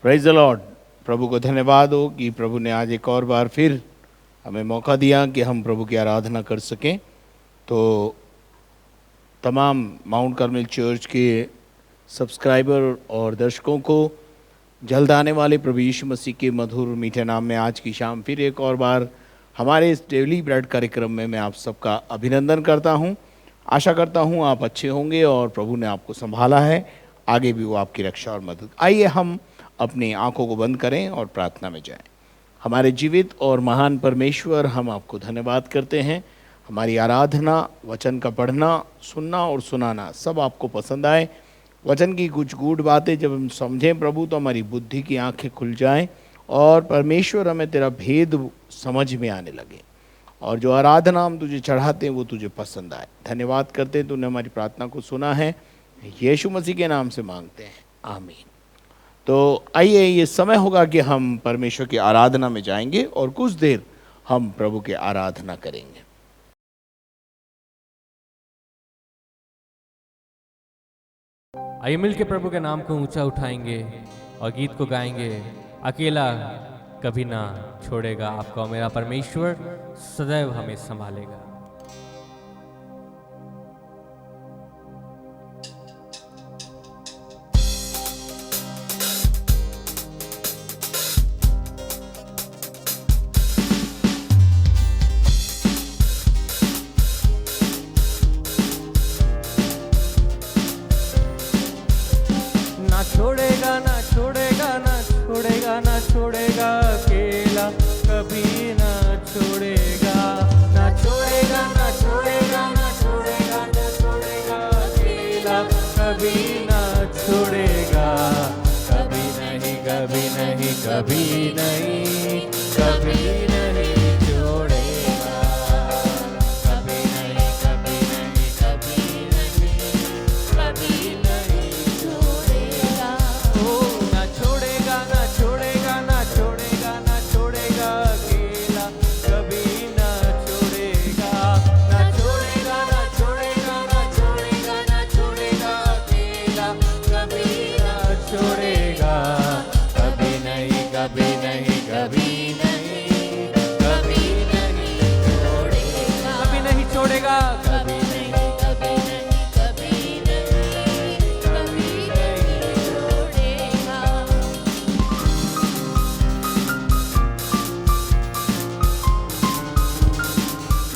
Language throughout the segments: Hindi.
Praise the Lord. प्रभु को धन्यवाद हो कि प्रभु ने आज एक और बार फिर हमें मौका दिया कि हम प्रभु की आराधना कर सकें। तो तमाम माउंट कार्मेल चर्च के सब्सक्राइबर और दर्शकों को जल्द आने वाले प्रभु यीशु मसीह के मधुर मीठे नाम में आज की शाम फिर एक और बार हमारे इस डेली ब्रेड कार्यक्रम में मैं आप सबका अभिनंदन करता हूं। आशा करता हूं आप अच्छे होंगे और प्रभु ने आपको संभाला है, आगे भी वो आपकी रक्षा और मदद। आइए हम अपनी आंखों को बंद करें और प्रार्थना में जाएं। हमारे जीवित और महान परमेश्वर, हम आपको धन्यवाद करते हैं। हमारी आराधना, वचन का पढ़ना, सुनना और सुनाना सब आपको पसंद आए। वचन की कुछ गूढ़ बातें जब हम समझें प्रभु, तो हमारी बुद्धि की आंखें खुल जाएं और परमेश्वर हमें तेरा भेद समझ में आने लगे और जो आराधना हम तुझे चढ़ाते हैं वो तुझे पसंद आए। धन्यवाद करते हैं, तूने हमारी प्रार्थना को सुना है। यीशु मसीह के नाम से मांगते हैं, आमीन। तो आइए, ये समय होगा कि हम परमेश्वर की आराधना में जाएंगे और कुछ देर हम प्रभु की आराधना करेंगे। आइए मिलके प्रभु के नाम को ऊंचा उठाएंगे और गीत को गाएंगे। अकेला कभी ना छोड़ेगा आपको मेरा परमेश्वर, सदैव हमें संभालेगा। छोड़ेगा ना छोड़ेगा ना छोड़ेगा ना छोड़ेगा, अकेला कभी ना छोड़ेगा। ना छोड़ेगा ना छोड़ेगा ना छोड़ेगा ना छोड़ेगा, अकेला कभी ना छोड़ेगा। कभी नहीं कभी नहीं कभी नहीं कभी नहीं छोड़ेगा। कभी नहीं कभी नहीं कभी नहीं कभी नहीं छोड़ेगा। ओ ना छोड़ेगा ना छोड़ेगा ना छोड़ेगा ना छोड़ेगा, अकेला कभी ना छोड़ेगा। ना छोड़ेगा ना छोड़ेगा ना छोड़ेगा ना छोड़ेगा, अकेला कभी ना छोड़ेगा। कभी नहीं कभी नहीं कभी नहीं कभी नहीं छोड़ेगा। कभी नहीं छोड़ेगा। कभी नहीं कभी नहीं कभी नहीं कभी नहीं छोड़ेगा।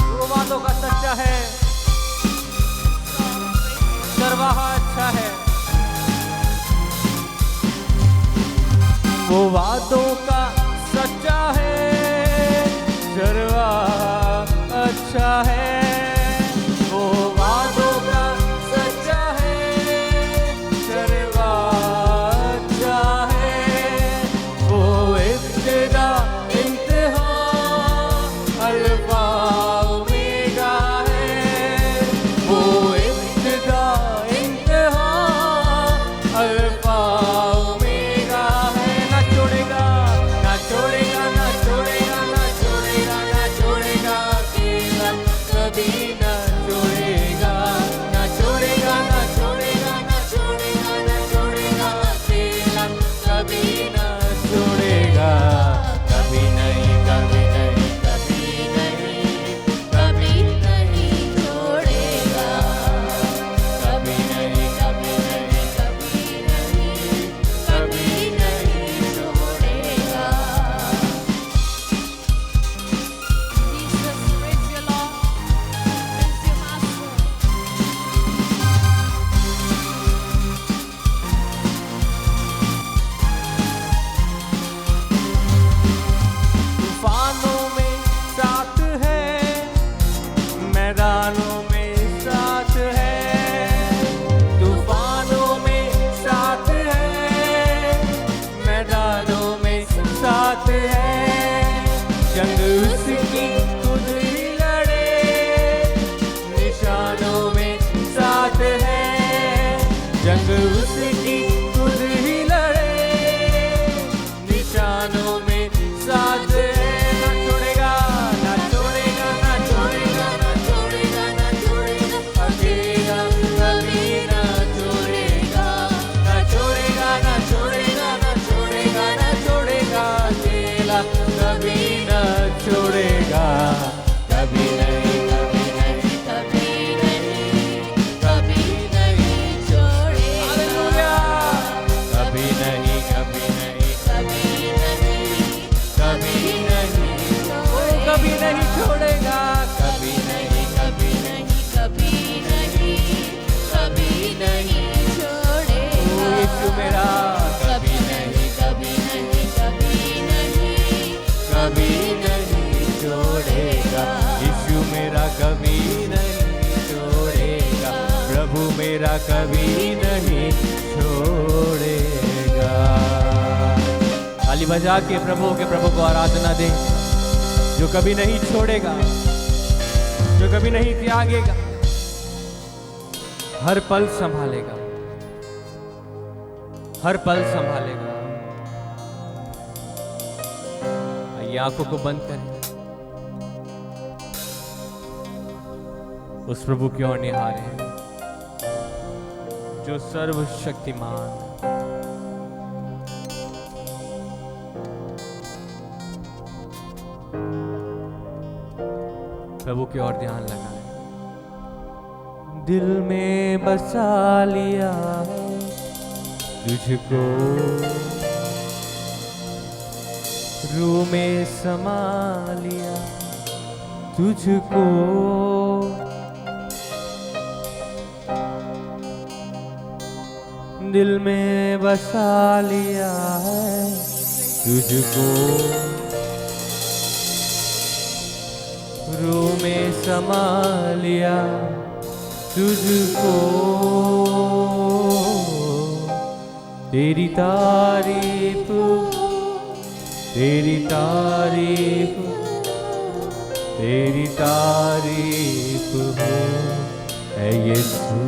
वो वादों का सच्चा है, सर्वाहा अच्छा है। वो वादों का सच्चा है, सर्वाहा अच्छा है। वो वादों का सच्चा है, सर्वाहा अच्छा है। वो इब्तिदा इंतहा अल्फा ओमेगा है। वो इब्तिदा इंतहा अल्फा ओमेगा है। ना छोड़ेगा ना छोड़ेगा ना छोड़ेगा ना छोड़ेगा ना छोड़ेगा, अकेला कभी ना छोड़ेगा। ना छोड़ेगा ना छोड़ेगा ना छोड़ेगा ना छोड़ेगा, अकेला कभी ना छोड़ेगा। कभी नहीं कभी नहीं कभी नहीं कभी नहीं छोड़ेगा। कभी नहीं कभी नहीं कभी नहीं कभी नहीं छोड़ेगा। Jesus, praise you, Lord. Praise you, Master. तूफानों में साथ है, मैदानों में साथ है। तूफानों में साथ है, मैदानों में साथ है। जंग उसकी खुद ही लड़े, निशानों में साथ है। जंग उसकी खुद ही लड़े, निशानों में साथ है। ना छोड़ेगा ना छोड़ेगा ना छोड़ेगा ना छोड़ेगा ना छोड़ेगा, अकेला कभी ना छोड़ेगा। ना छोड़ेगा ना छोड़ेगा ना छोड़ेगा यीशु मेरा कभी नहीं, कभी नहीं, कभी नहीं, कभी नहीं छोड़ेगा, यीशु मेरा कभी नहीं छोड़ेगा, प्रभु मेरा कभी नहीं छोड़ेगा। ताली बजा के प्रभु को आराधना दे, जो कभी नहीं छोड़ेगा, जो कभी नहीं त्यागेगा, हर पल संभालेगा, हर पल संभालेगा। आइए आंखों को बंद करें, उस प्रभु की ओर निहारें जो सर्वशक्तिमान। प्रभु की ओर ध्यान लगाएं। दिल में बसा लिया तुझको, रूह में समा लिया तुझको, दिल में बसा लिया है तुझको, रूह में समा लिया तुझको, तेरी तारीफ, तेरी तारीफ, तेरी तारीफ हो है यीशु,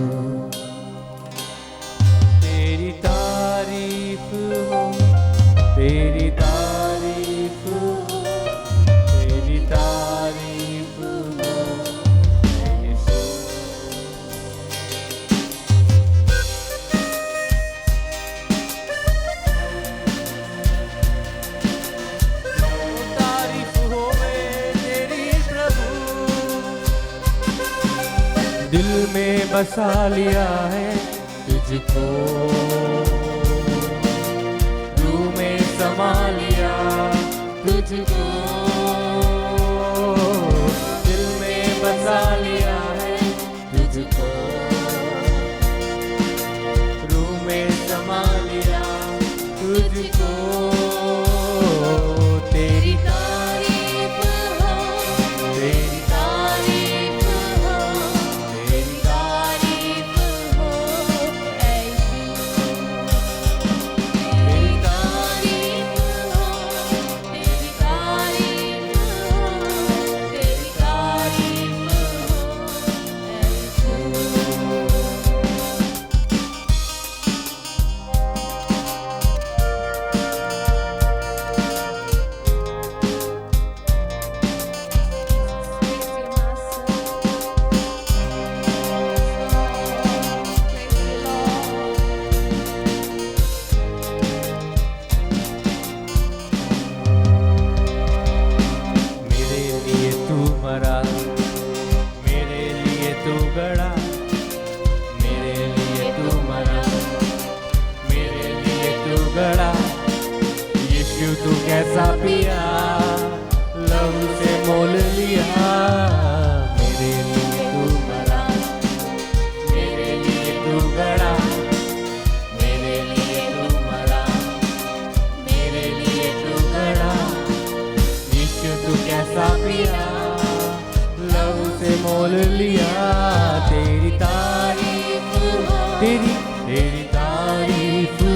तेरी तारीफ हो, तेरी तारीफ हो, तेरी तारीफ हो है यीशु। तारीफ होवे तेरी प्रभु, दिल में बसा लिया है तुझको, रूह में समा लिया तुझको, दिल में बसा लिया है तुझको, रूह में समा लिया तुझको, तेरी तारीफ हो, तेरी तारीफ हो, तेरी तारीफ हो ऐ यीशु, तेरी तारीफ हो, तेरी तारीफ हो, तेरी तारीफ हो मेरे लिए तू मरा, मेरे लिए तू गड़ा, मेरे लिए तू मरा, मेरे लिए तू गड़ा, यीशु तू कैसा पिया, लहू से मोल लिया, मेरे लिए तू मरा, मेरे लिए तू गड़ा, मेरे लिए तू मरा, मेरे लिए तू गड़ा, यीशु तू कैसा पिया, लहू से मोल लिया, तेरी तारीफ हो, तेरी तेरी तारीफ हो,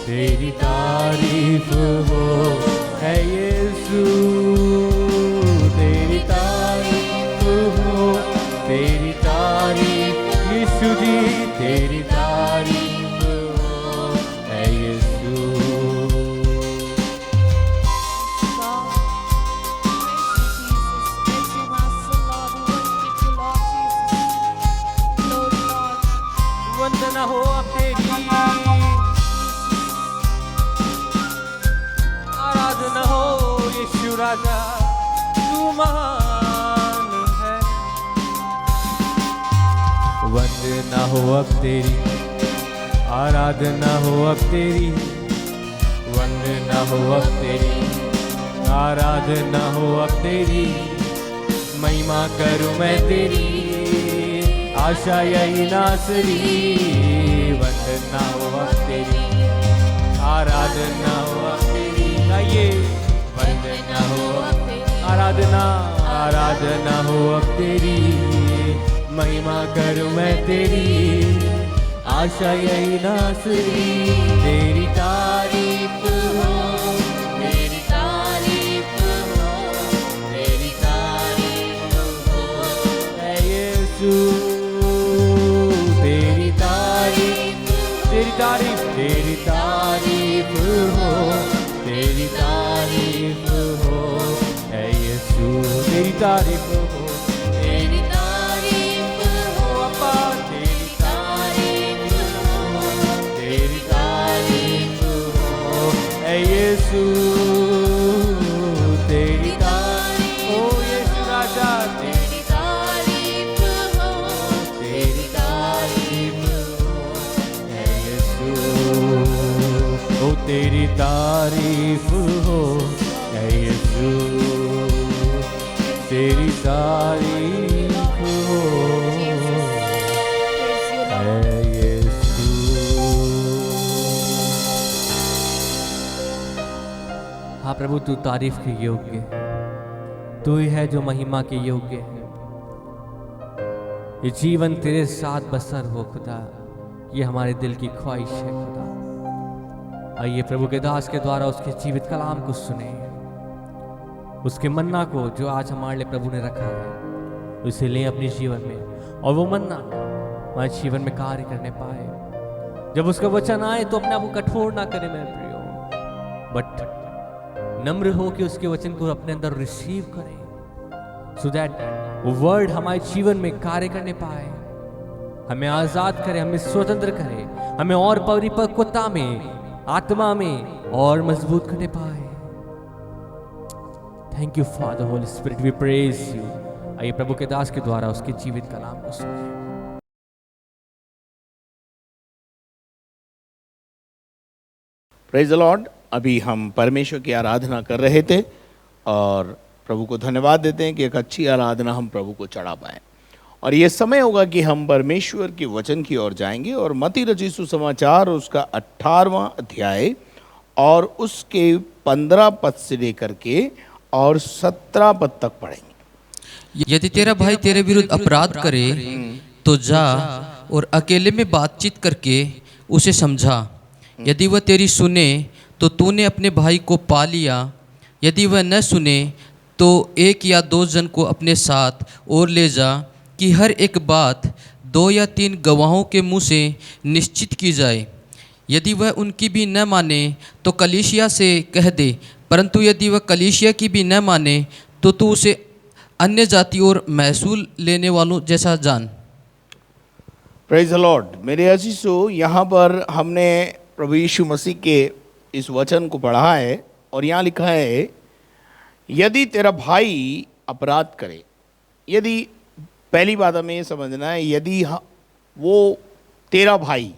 तेरी तारीफ हो है यीशु, तेरी तारीफ हो, तेरी तारीफ यीशु जी, तेरी तारीफ हो है यीशु। वंदना हो अब तेरी, आराधना हो यीशु राजा, तू महान है। वंदना हो अब तेरी, आराधना हो अब तेरी, वंदना हो अब तेरी, आराधना हो अब तेरी, महिमा करूं मैं तेरी, आशा यही नासरी, वंदना हो अब तेरी, आराधना हो अब तेरी, गाइए वंदना हो अब तेरी, आराधना आराधना हो अब तेरी, महिमा करूं मैं तेरी, आशा यही नासरी, तेरी तारीफ हो, तेरी तारीफ हो, तेरी तारीफ हो, ऐ यीशु तेरी तारीफ, तेरी तारीफ, तेरी तारीफ हो, तेरी तारीफ हो, ऐ यीशु तेरी तारीफ हो, तेरी तारीफ हो, अप्पा तेरी तारीफ हो, तेरी तारीफ हो, ऐ यीशु तेरी तारीफ हो, यीशु राजा तेरी तारीफ हो, तेरी तारीफ हो, ऐ यीशु ओ तेरी तारीफ हो, ऐ यीशु तेरी तारीफ हो, ऐ यीशु। हाँ प्रभु, तू तारीफ के योग्य है, तू ही है जो महिमा के योग्य है। ये जीवन तेरे साथ बसर हो खुदा, ये हमारे दिल की ख्वाहिश है खुदा। आइए प्रभु के दास के द्वारा उसके जीवित कलाम को सुने, उसके मन्ना को जो आज हमारे लिए प्रभु ने रखा है उसे लें अपने जीवन में, और वो मन्ना हमारे जीवन में कार्य करने पाए। जब उसका वचन आए तो अपने आप को कठोर ना करें मेरे प्रियो, बट नम्र हो कि उसके वचन को अपने अंदर रिसीव करें, सो दैट वो वर्ड हमारे जीवन में कार्य करने पाए, हमें आजाद करे, हमें स्वतंत्र करे, हमें और परिपक्वता में, आत्मा में और मजबूत करने पाए। Thank you for the Holy Spirit, we praise you. आइए प्रभु के दास के द्वारा उसके जीवित कलाम को सुनिए। Praise the Lord. अभी हम परमेश्वर की आराधना कर रहे थे और प्रभु को धन्यवाद देते हैं कि एक अच्छी आराधना हम प्रभु को चढ़ा पाए। और ये समय होगा कि हम परमेश्वर के वचन की ओर जाएंगे और मत्ती रचित सुसमाचार उसका 18वां अध्याय और उसके 15 पद से लेकर के और 17 पद तक पढ़ेंगे। यदि तेरा भाई तेरे विरुद्ध अपराध करे तो जा और अकेले में बातचीत करके उसे समझा। यदि वह तेरी सुने तो तूने अपने भाई को पा लिया। यदि वह न सुने तो एक या दो जन को अपने साथ और ले जा, कि हर एक बात 2 या 3 गवाहों के मुँह से निश्चित की जाए। यदि वह उनकी भी न माने तो कलीसिया से कह दे, परंतु यदि वह कलीसिया की भी न माने तो तू उसे अन्य जाति और महसूल लेने वालों जैसा जान। Praise the Lord. मेरे अजीजों, यहाँ पर हमने प्रभु यीशु मसीह के इस वचन को पढ़ा है और यहाँ लिखा है, यदि तेरा भाई अपराध करे। यदि, पहली बात हमें ये समझना है, यदि वो तेरा भाई,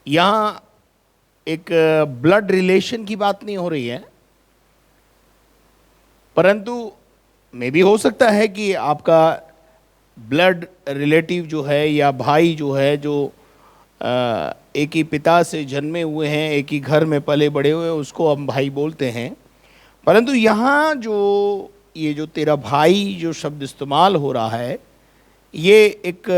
यहाँ एक ब्लड रिलेशन की बात नहीं हो रही है, परंतु मे भी हो सकता है कि आपका ब्लड रिलेटिव जो है या भाई जो है, जो एक ही पिता से जन्मे हुए हैं, एक ही घर में पले बड़े हुए हैं, उसको हम भाई बोलते हैं। परंतु यहाँ जो ये जो तेरा भाई जो शब्द इस्तेमाल हो रहा है, ये एक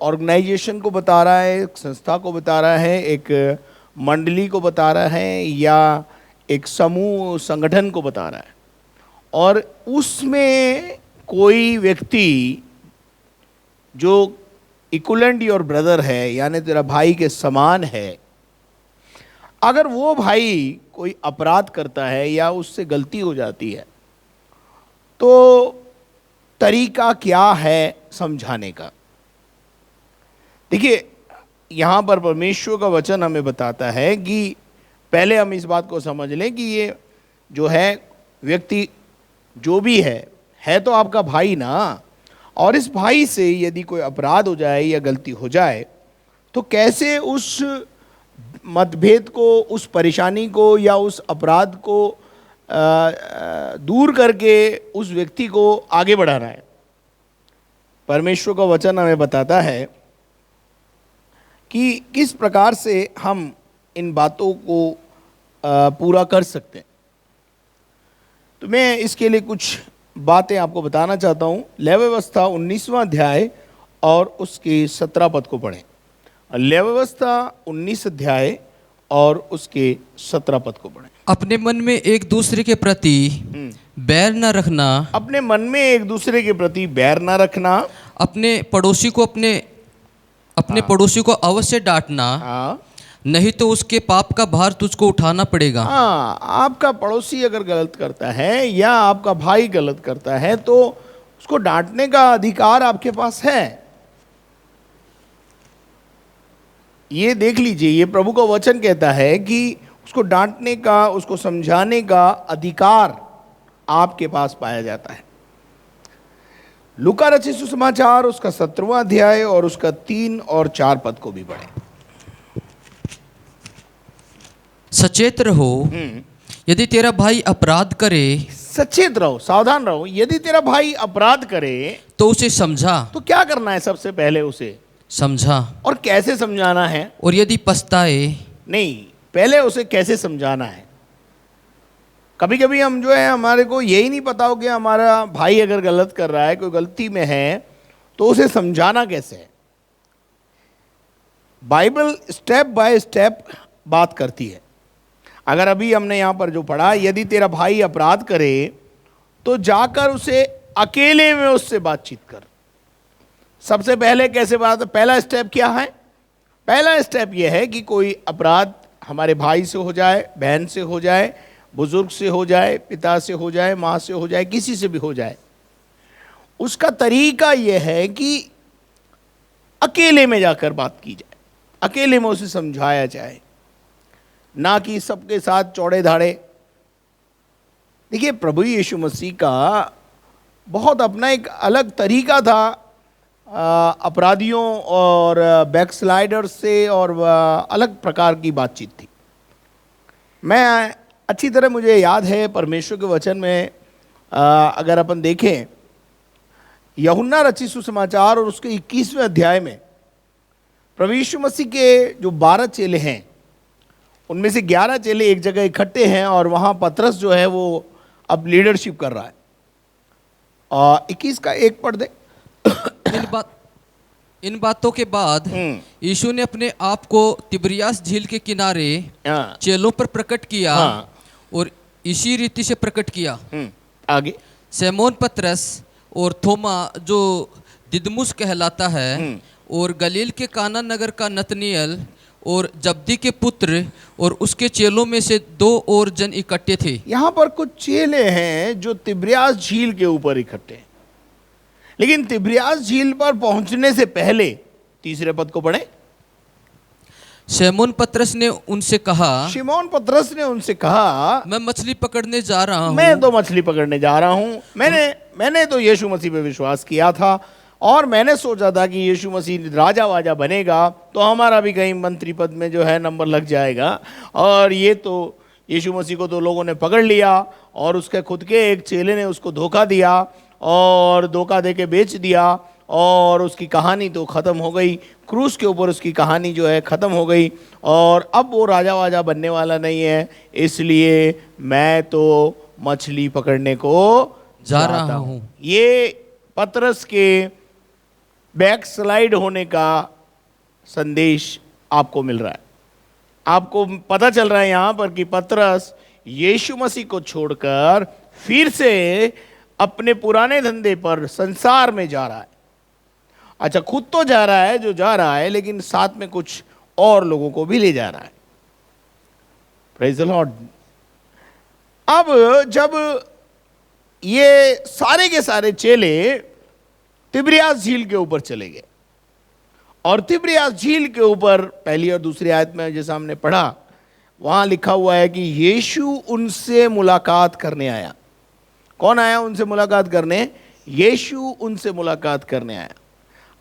ऑर्गेनाइजेशन को बता रहा है, एक संस्था को बता रहा है, एक मंडली को बता रहा है, या एक समूह संगठन को बता रहा है। और उसमें कोई व्यक्ति जो इक्वलेंट योर ब्रदर है, यानी तेरा भाई के समान है, अगर वो भाई कोई अपराध करता है या उससे गलती हो जाती है, तो तरीका क्या है समझाने का। देखिए, यहाँ पर परमेश्वर का वचन हमें बताता है कि पहले हम इस बात को समझ लें कि ये जो है व्यक्ति जो भी है तो आपका भाई ना। और इस भाई से यदि कोई अपराध हो जाए या गलती हो जाए, तो कैसे उस मतभेद को, उस परेशानी को या उस अपराध को दूर करके उस व्यक्ति को आगे बढ़ाना है। परमेश्वर का वचन हमें बताता है कि किस प्रकार से हम इन बातों को पूरा कर सकते हैं। तो मैं इसके लिए कुछ बातें आपको बताना चाहता हूँ। लेवी व्यवस्था 19वां अध्याय और उसके 17 पद को पढ़ें। लेवी व्यवस्था 19 अध्याय और उसके 17 पद को पढ़ें। अपने मन में एक दूसरे के प्रति बैर न रखना, अपने मन में एक दूसरे के प्रति बैर न रखना, अपने पड़ोसी को अपने पड़ोसी को अवश्य डांटना, हाँ नहीं तो उसके पाप का भार तुझको उठाना पड़ेगा। हाँ, आपका पड़ोसी अगर गलत करता है या आपका भाई गलत करता है तो उसको डांटने का अधिकार आपके पास है। ये देख लीजिए, ये प्रभु का वचन कहता है कि उसको डांटने का, उसको समझाने का अधिकार आपके पास पाया जाता है। लूका रचित सुसमाचार उसका 17वां अध्याय और उसका 3 और 4 पद को भी पढ़ें। सचेत रहो, यदि तेरा भाई अपराध करे सचेत रहो, सावधान रहो। यदि तेरा भाई अपराध करे तो उसे समझा, तो क्या करना है? सबसे पहले उसे समझा, और कैसे समझाना है? और यदि पछताए, नहीं, पहले उसे कैसे समझाना है। कभी कभी हम जो है, हमारे को यही नहीं पता हो कि हमारा भाई अगर गलत कर रहा है, कोई गलती में है, तो उसे समझाना कैसे है। बाइबल स्टेप बाय स्टेप बात करती है। अगर अभी हमने यहाँ पर जो पढ़ा, यदि तेरा भाई अपराध करे तो जाकर उसे अकेले में उससे बातचीत कर। सबसे पहले कैसे बात? पहला स्टेप क्या है? पहला स्टेप यह है कि कोई अपराध हमारे भाई से हो जाए, बहन से हो जाए, बुजुर्ग से हो जाए, पिता से हो जाए, माँ से हो जाए, किसी से भी हो जाए, उसका तरीका यह है कि अकेले में जाकर बात की जाए, अकेले में उसे समझाया जाए, ना कि सबके साथ चौड़े धाड़े। देखिए, प्रभु यीशु मसीह का बहुत अपना एक अलग तरीका था अपराधियों और बैकस्लाइडर से, और अलग प्रकार की बातचीत थी। मैं अच्छी तरह मुझे याद है परमेश्वर के वचन में अगर अपन देखें, यूहन्ना रचित सुसमाचार और उसके 21वें अध्याय में प्रभु यीशु मसीह के जो 12 चेले हैं, उनमें से 11 चेले एक जगह इकट्ठे हैं और वहाँ पतरस जो है वो अब लीडरशिप कर रहा है। 21 का 1 पढ़ दे। इन बातों के बाद यीशु ने अपने आप को तिब्रियास झील के किनारे हाँ। चेलों पर प्रकट किया, हाँ। और इसी रीति से प्रकट किया। आगे। सिमोन पतरस और थोमा जो दिदमुस कहलाता है, और गलील के काना नगर का नतनियल और जब्दी के पुत्र और उसके चेलों में से 2 और जन इकट्ठे थे। यहाँ पर कुछ चेले हैं जो तिब्रियास झील के ऊपर इकट्ठे हैं, लेकिन तिब्रियास झील पर पहुंचने से पहले 3 पद को पढ़ें। सिमोन पतरस ने उनसे कहा, शिमोन पतरस ने उनसे कहा, मैं मछली पकड़ने जा रहा हूँ। मैं तो मछली पकड़ने जा रहा हूँ। मैंने तो यीशु मसीह पे विश्वास किया था, और मैंने सोचा था कि यीशु मसीह राजा वाजा बनेगा तो हमारा भी कहीं मंत्री पद में जो है नंबर लग जाएगा। और ये तो यीशु मसीह को तो लोगों ने पकड़ लिया, और उसके खुद के एक चेले ने उसको धोखा दिया और धोखा दे के बेच दिया, और उसकी कहानी तो ख़त्म हो गई। क्रूस के ऊपर उसकी कहानी जो है ख़त्म हो गई, और अब वो राजा वाजा बनने वाला नहीं है, इसलिए मैं तो मछली पकड़ने को जा रहा हूँ। ये पतरस के बैक स्लाइड होने का संदेश आपको मिल रहा है। आपको पता चल रहा है यहाँ पर कि पतरस यीशु मसीह को छोड़कर फिर से अपने पुराने धंधे पर, संसार में जा रहा है। अच्छा, खुद तो जा रहा है जो जा रहा है, लेकिन साथ में कुछ और लोगों को भी ले जा रहा है। Praise the Lord. अब जब ये सारे के सारे चेले तिब्रियास झील के ऊपर चले गए, और तिब्रियास झील के ऊपर पहली और दूसरी आयत में जैसा हमने पढ़ा, वहां लिखा हुआ है कि यीशु उनसे मुलाकात करने आया। कौन आया उनसे मुलाकात करने? यीशु उनसे मुलाकात करने आया।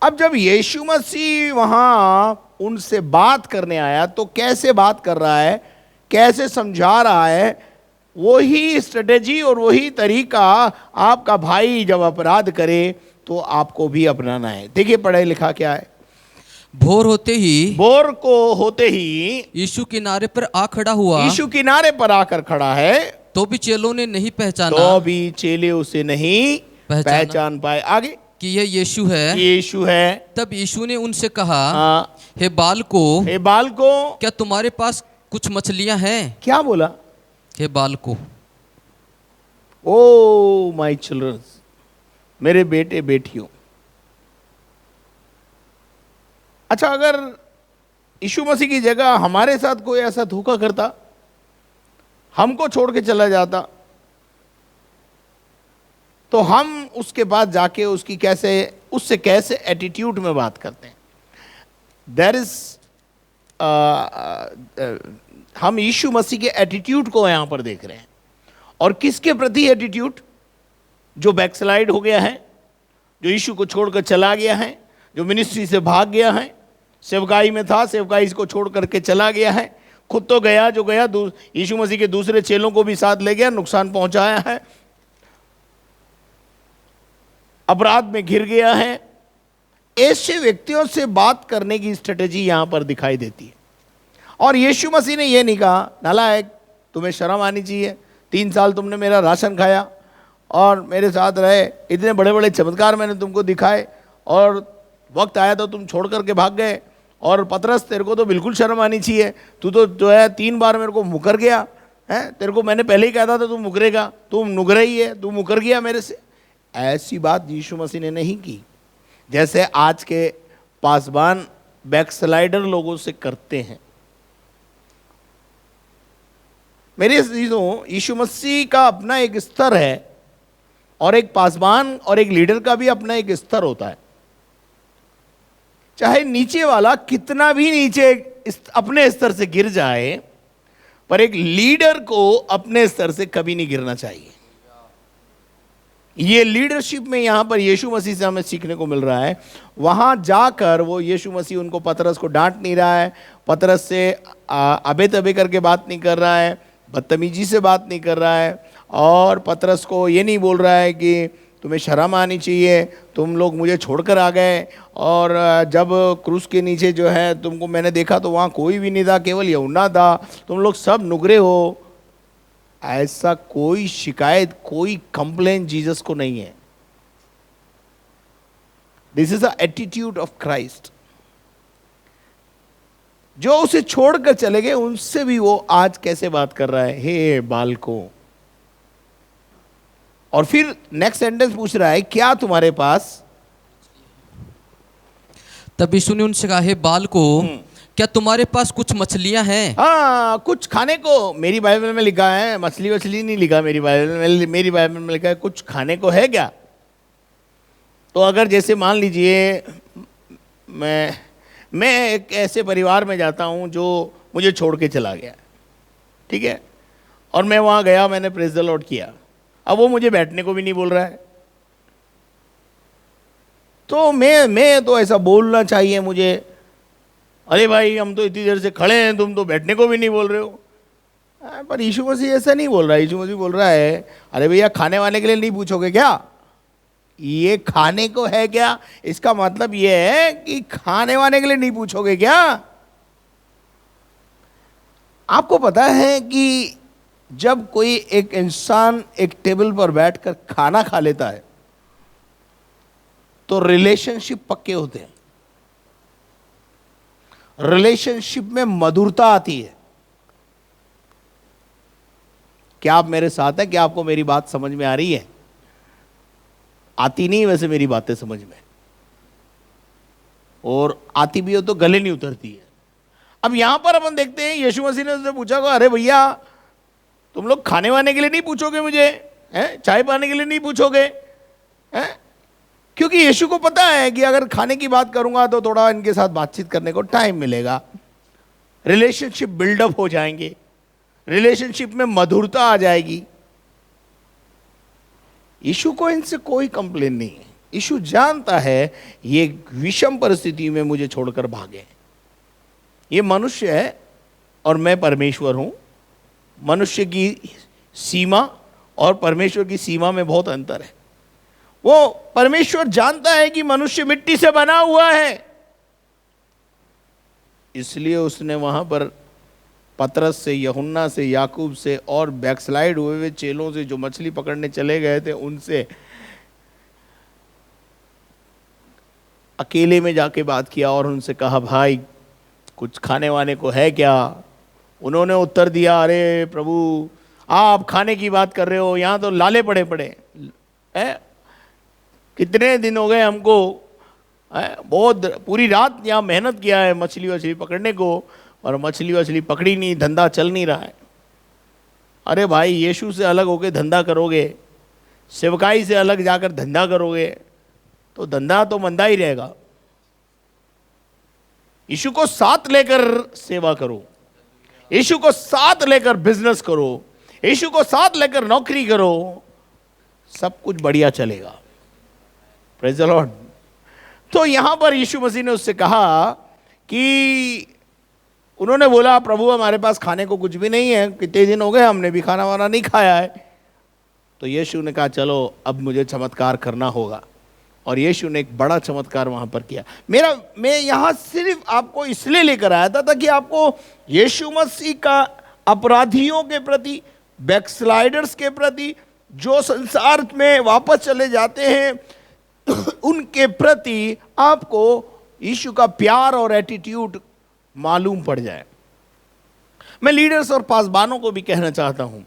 अब जब यीशु मसीह वहां उनसे बात करने आया तो कैसे बात कर रहा है, कैसे समझा रहा है? वही स्ट्रेटेजी और वही तरीका आपका भाई जब अपराध करे तो आपको भी अपनाना है। देखिए पढ़े लिखा क्या है। भोर होते ही भोर को होते ही यीशु किनारे पर आ खड़ा हुआ, यीशु किनारे पर आकर खड़ा है, तो भी चेलों ने नहीं पहचाना तो भी चेले उसे नहीं पहचाना। पहचान पाए। आगे कि यह यीशु है। यीशु है। तब यीशु ने उनसे कहा, हाँ, हे बालको, हे बालको, क्या तुम्हारे पास कुछ मछलियां हैं? क्या बोला? हे बालको। ओ माय चिल्ड्रन, मेरे बेटे बेटियों। अच्छा, अगर यीशु मसीह की जगह हमारे साथ कोई ऐसा धोखा करता, हमको छोड़ के चला जाता, तो हम उसके बाद जाके उससे कैसे एटीट्यूड में बात करते हैं। देयर इज हम यीशु मसीह के एटीट्यूड को यहां पर देख रहे हैं। और किसके प्रति एटीट्यूड? जो बैकस्लाइड हो गया है, जो यीशु को छोड़कर चला गया है, जो मिनिस्ट्री से भाग गया है, सेवकाई में था, सेवकाई को छोड़ करके चला गया है, खुद तो गया जो गया, यीशु मसीह के दूसरे चेलों को भी साथ ले गया, नुकसान पहुंचाया है, अपराध में घिर गया है। ऐसे व्यक्तियों से बात करने की स्ट्रेटेजी यहां पर दिखाई देती है। और यीशु मसीह ने यह नहीं कहा, नालायक, तुम्हें शर्म आनी चाहिए, 3 साल तुमने मेरा राशन खाया और मेरे साथ रहे, इतने बड़े बड़े चमत्कार मैंने तुमको दिखाए, और वक्त आया तो तुम छोड़ करके भाग गए। और पतरस, तेरे को तो बिल्कुल शर्म आनी चाहिए, तू तो जो है 3 बार मेरे को मुकर गया है, तेरे को मैंने पहले ही कहा था तू मुकरेगा, तू नुकरा ही है, तू मुकर गया मेरे से। ऐसी बात यीशु मसीह ने नहीं की, जैसे आज के पासबान बैकस्लाइडर लोगों से करते हैं। मेरे चीजों, यीशु मसीह का अपना एक स्तर है, और एक पासबान और एक लीडर का भी अपना एक स्तर होता है। चाहे नीचे वाला कितना भी नीचे अपने स्तर से गिर जाए, पर एक लीडर को अपने स्तर से कभी नहीं गिरना चाहिए। ये लीडरशिप में यहां पर यीशु मसीह से हमें सीखने को मिल रहा है। वहां जाकर वो यीशु मसीह उनको, पतरस को डांट नहीं रहा है, पतरस से अबे तबे करके बात नहीं कर रहा है, बदतमीजी से बात नहीं कर रहा है, और पतरस को ये नहीं बोल रहा है कि तुम्हें शर्म आनी चाहिए, तुम लोग मुझे छोड़कर आ गए, और जब क्रूस के नीचे जो है तुमको मैंने देखा तो वहाँ कोई भी नहीं था, केवल यूहन्ना था, तुम लोग सब नुकरे हो। ऐसा कोई शिकायत, कोई कंप्लेन जीसस को नहीं है। This is the attitude of Christ. जो उसे छोड़कर चले गए उनसे भी वो आज कैसे बात कर रहा है, हे बालकों। और फिर नेक्स्ट सेंटेंस पूछ रहा है, क्या तुम्हारे पास? तब यीशु ने उनसे कहा, हे बालको, क्या तुम्हारे पास कुछ मछलियां हैं? हाँ, कुछ खाने को। मेरी बाइबल में लिखा है, मछली वछली नहीं लिखा मेरी बाइबल में, मेरी बाइबल में लिखा है कुछ खाने को है क्या। तो अगर जैसे मान लीजिए मैं एक ऐसे परिवार में जाता हूँ जो मुझे छोड़ के चला गया, ठीक है, और मैं वहाँ गया, मैंने प्रेज द लॉर्ड किया, अब वो मुझे बैठने को भी नहीं बोल रहा है, तो मैं तो ऐसा बोलना चाहिए मुझे, अरे भाई हम तो इतनी देर से खड़े हैं, तुम तो बैठने को भी नहीं बोल रहे हो। पर यीशु मसीह ऐसा नहीं बोल रहा है। यीशु मसीह बोल रहा है, अरे भैया खाने वाने के लिए नहीं पूछोगे क्या? ये खाने को है क्या? इसका मतलब ये है कि खाने वाने के लिए नहीं पूछोगे क्या? आपको पता है कि जब कोई एक इंसान एक टेबल पर बैठकर खाना खा लेता है तो रिलेशनशिप पक्के होते हैं, रिलेशनशिप में मधुरता आती है। क्या आप मेरे साथ हैं? क्या आपको मेरी बात समझ में आ रही है? आती नहीं वैसे मेरी बातें समझ में, और आती भी हो तो गले नहीं उतरती है। अब यहां पर अपन देखते हैं, यीशु मसीह ने उससे पूछा, अरे भैया तुम लोग खाने वाने के लिए नहीं पूछोगे मुझे, हैं? चाय पाने के लिए नहीं पूछोगे, हैं? क्योंकि यीशु को पता है कि अगर खाने की बात करूंगा तो थोड़ा इनके साथ बातचीत करने को टाइम मिलेगा, रिलेशनशिप बिल्डअप हो जाएंगे, रिलेशनशिप में मधुरता आ जाएगी। यीशु को इनसे कोई कंप्लेन नहीं है। यीशु जानता है ये विषम परिस्थिति में मुझे छोड़कर भागे, ये मनुष्य है और मैं परमेश्वर हूं। मनुष्य की सीमा और परमेश्वर की सीमा में बहुत अंतर है। वो परमेश्वर जानता है कि मनुष्य मिट्टी से बना हुआ है, इसलिए उसने वहां पर पतरस से, यूहन्ना से, याकूब से और बैकस्लाइड हुए हुए चेलों से जो मछली पकड़ने चले गए थे उनसे अकेले में जाके बात किया और उनसे कहा, भाई कुछ खाने वाने को है क्या? उन्होंने उत्तर दिया, अरे प्रभु आप खाने की बात कर रहे हो, यहाँ तो लाले पड़े पड़े हैं, कितने दिन हो गए हमको, बहुत पूरी रात यहाँ मेहनत किया है मछली वछली पकड़ने को और मछली वछली पकड़ी नहीं, धंधा चल नहीं रहा है। अरे भाई यीशु से अलग होके धंधा करोगे, सेवकाई से अलग जाकर धंधा करोगे तो धंधा तो मंदा ही रहेगा। यीशु को साथ लेकर सेवा करो, यीशु को साथ लेकर बिजनेस करो, यीशु को साथ लेकर नौकरी करो, सब कुछ बढ़िया चलेगा। Praise the Lord. तो यहां पर यीशु मसीह ने उससे कहा कि उन्होंने बोला, प्रभु हमारे पास खाने को कुछ भी नहीं है, कितने दिन हो गए हमने भी खाना वाना नहीं खाया है। तो यीशु ने कहा चलो अब मुझे चमत्कार करना होगा, और यीशु ने एक बड़ा चमत्कार वहां पर किया। मैं यहां सिर्फ आपको इसलिए लेकर आया था ताकि आपको यीशु मसीह का अपराधियों के प्रति, बैकस्लाइडर्स के प्रति, जो संसार में वापस चले जाते हैं उनके प्रति आपको यीशु का प्यार और एटीट्यूड मालूम पड़ जाए। मैं लीडर्स और पासबानों को भी कहना चाहता हूं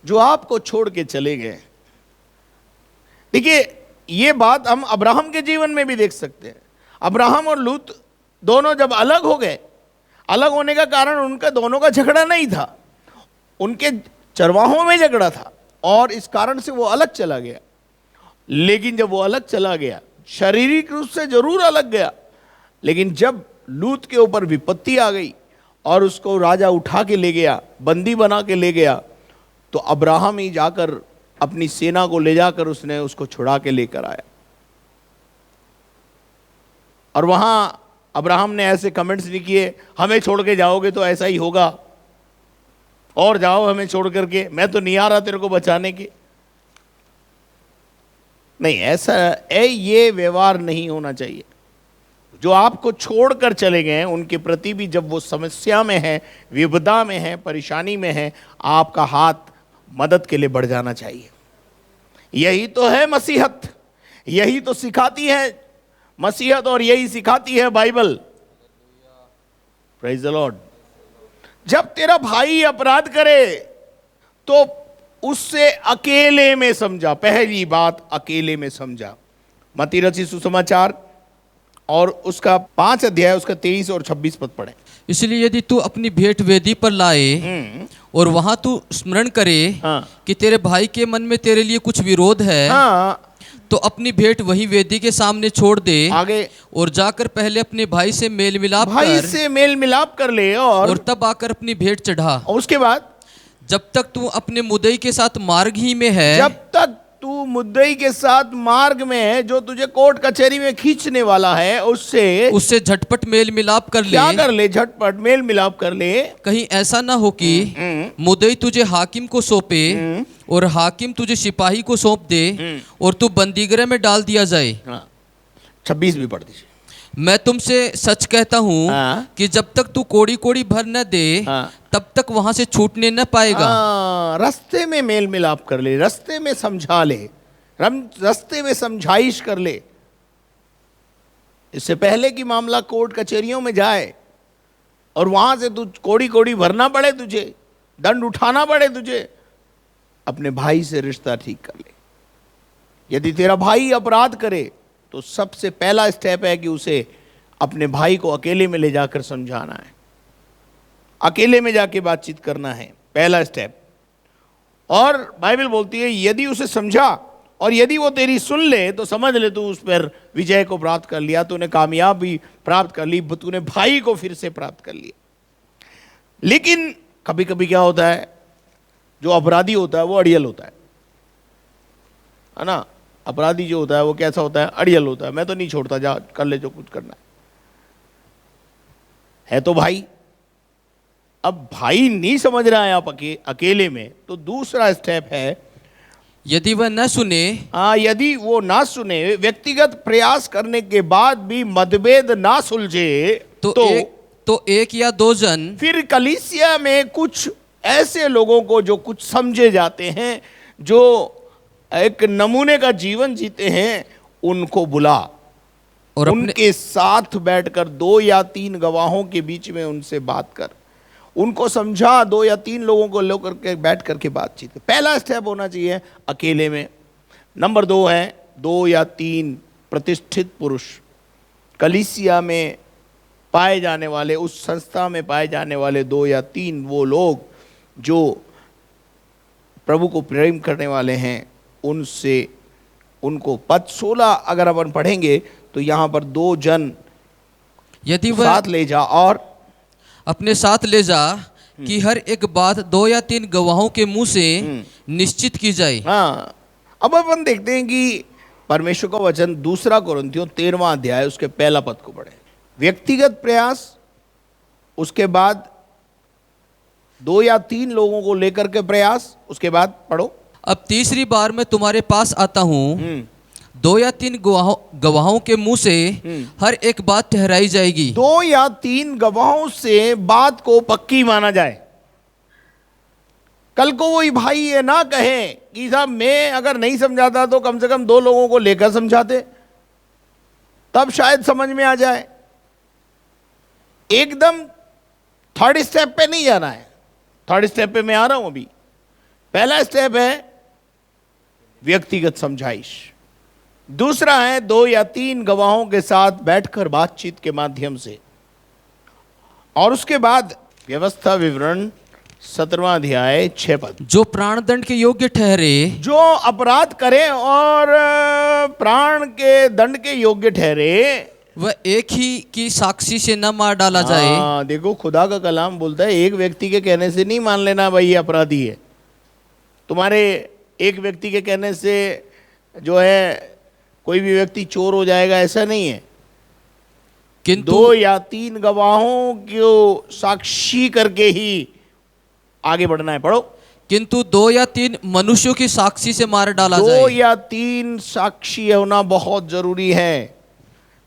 जो आपको छोड़ के चले गए। देखिए ये बात हम अब्राहम के जीवन में भी देख सकते हैं। अब्राहम और लूत दोनों जब अलग हो गए, अलग होने का कारण उनका दोनों का झगड़ा नहीं था, उनके चरवाहों में झगड़ा था और इस कारण से वो अलग चला गया। लेकिन जब वो अलग चला गया, शारीरिक रूप से जरूर अलग गया, लेकिन जब लूत के ऊपर विपत्ति आ गई और उसको राजा उठा के ले गया, बंदी बना के ले गया, तो अब्राहम ही जाकर अपनी सेना को ले जाकर उसने उसको छुड़ा के लेकर आया। और वहां अब्राहम ने ऐसे कमेंट्स नहीं किए, हमें छोड़ के जाओगे तो ऐसा ही होगा, और जाओ हमें छोड़ करके, मैं तो नहीं आ रहा तेरे को बचाने के। नहीं, ऐसा ये व्यवहार नहीं होना चाहिए। जो आपको छोड़कर चले गए हैं उनके प्रति भी जब वो समस्या में है, विपदा में है, परेशानी में है, आपका हाथ मदद के लिए बढ़ जाना चाहिए। यही तो है मसीहत, यही तो सिखाती है मसीहत और यही सिखाती है बाइबल। Praise the Lord. जब तेरा भाई अपराध करे तो उससे अकेले में समझा, पहली बात अकेले में समझा। मत्ती रचित सुसमाचार और उसका 5 अध्याय उसका 23 और 26 पद पढ़े। इसलिए यदि तू अपनी भेंट वेदी पर लाए और वहां तू स्मरण करे कि तेरे भाई के मन में तेरे लिए कुछ विरोध है, तो अपनी भेंट वही वेदी के सामने छोड़ दे आगे, और जाकर पहले अपने भाई से मेल मिलाप कर ले और तब आकर अपनी भेंट चढ़ा। और उसके बाद जब तक तू अपने मुद्दई के साथ मार्ग ही में है, जब तक तू मुद्दई के साथ मार्ग में है, जो तुझे कोर्ट कचहरी में खींचने वाला है, उससे झटपट मेल मिलाप कर ले। क्या कर ले? झटपट मेल मिलाप कर ले। कहीं ऐसा ना हो कि मुद्दई तुझे हाकिम को सौंपे और हाकिम तुझे सिपाही को सौंप दे और तू बंदीगृह में डाल दिया जाए। 26 भी पढ़ दीजिए। मैं तुमसे सच कहता हूँ कि जब तक तू कोड़ी कोड़ी भर न दे, तब तक वहां से छूटने न पाएगा। रास्ते में मेल मिलाप कर ले, रास्ते में समझा ले, रास्ते में समझाइश कर ले। इससे पहले कि मामला कोर्ट कचहरियों में जाए और वहां से तू कोड़ी कोड़ी भरना पड़े, तुझे दंड उठाना पड़े, तुझे अपने भाई से रिश्ता ठीक कर ले। यदि तेरा भाई अपराध करे तो सबसे पहला स्टेप है कि उसे अपने भाई को अकेले में ले जाकर समझाना है, अकेले में जाके बातचीत करना है, पहला स्टेप। और बाइबल बोलती है यदि उसे समझा और यदि वो तेरी सुन ले तो समझ ले तू उस पर विजय को प्राप्त कर लिया, तूने कामयाबी प्राप्त कर ली, तूने भाई को फिर से प्राप्त कर लिया। लेकिन कभी कभी क्या होता है, जो अपराधी होता है वो अड़ियल होता है ना। अपराधी जो होता है वो कैसा होता है? अड़ियल होता है। मैं तो नहीं छोड़ता, जा कर ले जो कुछ करना है तो भाई। अब भाई नहीं समझ रहा है आप अकेले में, तो दूसरा स्टेप है यदि वह न सुने हाँ, यदि वो ना सुने, व्यक्तिगत प्रयास करने के बाद भी मतभेद ना सुलझे तो एक या दो जन फिर कलीसिया में कुछ ऐसे लोगों को जो कुछ समझे जाते हैं, जो एक नमूने का जीवन जीते हैं, उनको बुला और अपने उनके साथ बैठकर 2 या 3 गवाहों के बीच में उनसे बात कर, उनको समझा, 2 या 3 लोगों को लेकर के बैठ करके बातचीत कर। पहला स्टेप होना चाहिए अकेले में। नंबर 2 है 2 या 3 प्रतिष्ठित पुरुष, कलीसिया में पाए जाने वाले, उस संस्था में पाए जाने वाले 2 या 3 वो लोग जो प्रभु को प्रेम करने वाले हैं, उनसे उनको पद 16 अगर अपन पढ़ेंगे तो यहाँ पर 2 जन यदि वह साथ ले जा और अपने साथ ले जा कि हर एक बात 2 या 3 गवाहों के मुंह से निश्चित की जाए। हाँ, अब अपन देखते हैं कि परमेश्वर का वचन 2 कोरिन्थियों 13वां अध्याय उसके पहला पद को पढ़े। व्यक्तिगत प्रयास, उसके बाद 2 या 3 लोगों को लेकर के प्रयास, उसके बाद पढ़ो। अब तीसरी बार मैं तुम्हारे पास आता हूँ, 2 या 3 गवाहों के मुंह से हर एक बात ठहराई जाएगी। 2 या 3 गवाहों से बात को पक्की माना जाए। कल को वही भाई ये ना कहे कि साहब मैं अगर नहीं समझाता तो कम से कम 2 लोगों को लेकर समझाते, तब शायद समझ में आ जाए। एकदम 3rd स्टेप पे नहीं जाना है। 3rd स्टेप पे मैं आ रहा हूं अभी। पहला स्टेप है व्यक्तिगत समझाइश, दूसरा है 2 या 3 गवाहों के साथ बैठकर बातचीत के माध्यम से, और उसके बाद व्यवस्था विवरण 17वां अध्याय 6 पद। जो प्राणदंड के योग्य ठहरे, जो अपराध करे और प्राण के दंड के योग्य ठहरे, वह एक ही की साक्षी से न मार डाला जाए। हाँ, देखो खुदा का कलाम बोलता है एक व्यक्ति के कहने से नहीं मान लेना भाई ये अपराधी है। तुम्हारे एक व्यक्ति के कहने से जो है कोई भी व्यक्ति चोर हो जाएगा, ऐसा नहीं है। किंतु 2 या 3 गवाहों को साक्षी करके ही आगे बढ़ना है। पढ़ो। किंतु 2 या 3 मनुष्यों की साक्षी से मार डाला 2 जाए। या 3 साक्षी होना बहुत जरूरी है।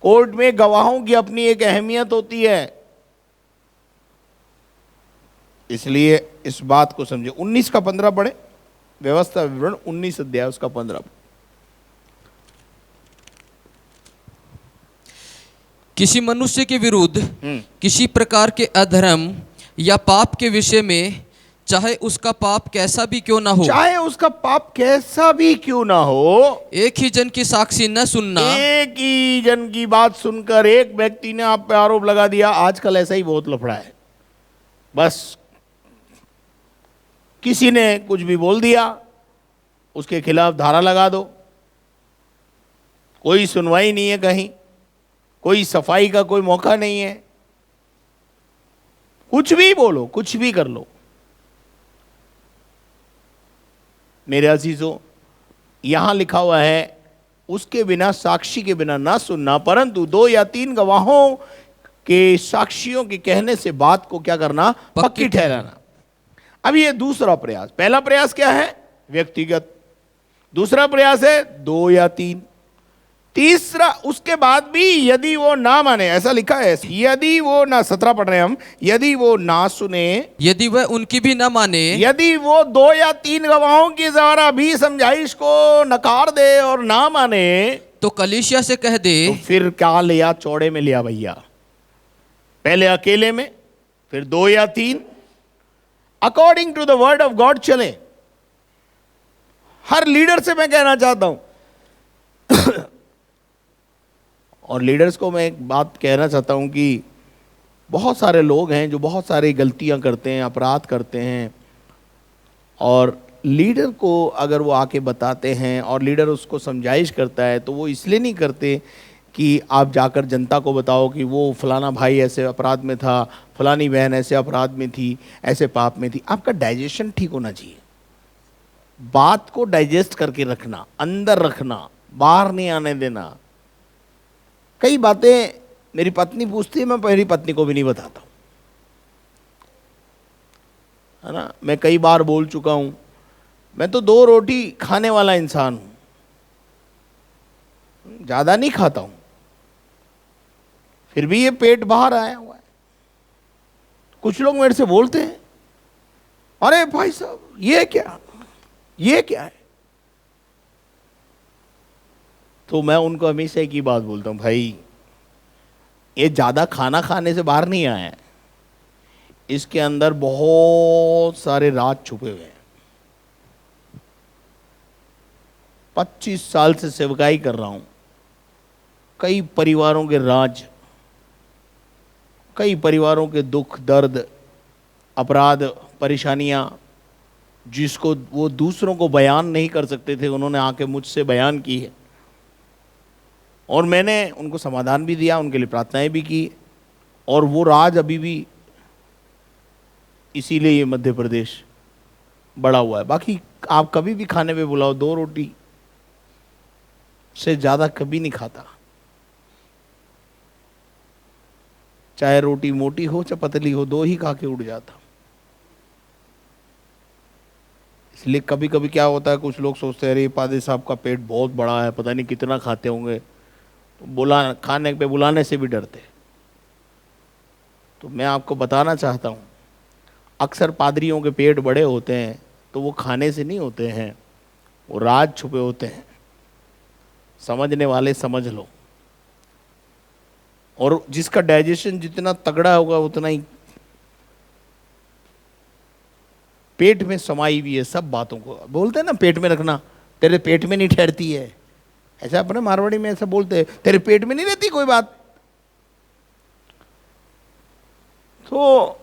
कोर्ट में गवाहों की अपनी एक अहमियत होती है, इसलिए इस बात को समझे। 19 का 15 पढ़े, व्यवस्था विवरण 19 अध्याय उसका 15। किसी मनुष्य के विरुद्ध किसी प्रकार के अधर्म या पाप के विषय में, चाहे उसका पाप कैसा भी क्यों ना हो, चाहे उसका पाप कैसा भी क्यों ना हो, एक ही जन की साक्षी न सुनना। एक ही जन की बात सुनकर एक व्यक्ति ने आप पे आरोप लगा दिया। आजकल ऐसा ही बहुत लफड़ा है, बस किसी ने कुछ भी बोल दिया उसके खिलाफ धारा लगा दो, कोई सुनवाई नहीं है, कहीं कोई सफाई का कोई मौका नहीं है, कुछ भी बोलो, कुछ भी कर लो। मेरे अजीजों, यहां लिखा हुआ है उसके बिना, साक्षी के बिना ना सुनना, परंतु 2 या 3 गवाहों के साक्षियों के कहने से बात को क्या करना, पक्की ठहराना। अब ये दूसरा प्रयास। पहला प्रयास क्या है, व्यक्तिगत। दूसरा प्रयास है 2 या 3। तीसरा, उसके बाद भी यदि वो ना माने, ऐसा लिखा है, यदि वो ना, 17 पढ़ रहे हैं हम, यदि वो ना सुने, यदि वह उनकी भी न माने, यदि वो 2 या 3 गवाहों की द्वारा भी समझाइश को नकार दे और ना माने, तो कलीसिया से कह दे। तो फिर क्या लिया, चौड़े में लिया भैया। पहले अकेले में, फिर 2 या 3, according to the word of God चले। हर लीडर से मैं कहना चाहता हूं और लीडर्स को मैं एक बात कहना चाहता हूं कि बहुत सारे लोग हैं जो बहुत सारी गलतियां करते हैं, अपराध करते हैं, और लीडर को अगर वो आके बताते हैं और लीडर उसको समझाइश करता है, तो वो इसलिए नहीं करते कि आप जाकर जनता को बताओ कि वो फलाना भाई ऐसे अपराध में था, फलानी बहन ऐसे अपराध में थी, ऐसे पाप में थी। आपका डाइजेशन ठीक होना चाहिए, बात को डाइजेस्ट करके रखना, अंदर रखना, बाहर नहीं आने देना। कई बातें मेरी पत्नी पूछती है, मैं मेरी पत्नी को भी नहीं बताता हूं, है ना। मैं कई बार बोल चुका हूं, मैं तो 2 रोटी खाने वाला इंसान हूं, ज्यादा नहीं खाता हूं, फिर भी ये पेट बाहर आया हुआ है। कुछ लोग मेरे से बोलते हैं, अरे भाई साहब ये क्या है? तो मैं उनको हमेशा एक ही बात बोलता हूं, भाई ये ज्यादा खाना खाने से बाहर नहीं आया है, इसके अंदर बहुत सारे राज छुपे हुए हैं। 25 साल से सेवकाई कर रहा हूं, कई परिवारों के राज, कई परिवारों के दुख दर्द, अपराध, परेशानियां, जिसको वो दूसरों को बयान नहीं कर सकते थे, उन्होंने आके मुझसे बयान की है। और मैंने उनको समाधान भी दिया, उनके लिए प्रार्थनाएं भी की, और वो राज अभी भी, इसीलिए ये मध्य प्रदेश बड़ा हुआ है। बाकी आप कभी भी खाने पे बुलाओ, 2 रोटी से ज़्यादा कभी नहीं खाता, चाहे रोटी मोटी हो चाहे पतली हो, 2 ही खा के उड़ जाता। इसलिए कभी कभी क्या होता है, कुछ लोग सोचते हैं अरे पादरी साहब का पेट बहुत बड़ा है, पता नहीं कितना खाते होंगे, तो खाने पे बुलाने से भी डरते। तो मैं आपको बताना चाहता हूँ, अक्सर पादरियों के पेट बड़े होते हैं तो वो खाने से नहीं होते हैं, वो राज छुपे होते हैं। समझने वाले समझ लो। और जिसका डाइजेशन जितना तगड़ा होगा उतना ही पेट में समाई हुई है सब बातों को। बोलते हैं ना पेट में रखना, तेरे पेट में नहीं ठहरती है, ऐसा अपने मारवाड़ी में ऐसा बोलते हैं, तेरे पेट में नहीं रहती कोई बात। तो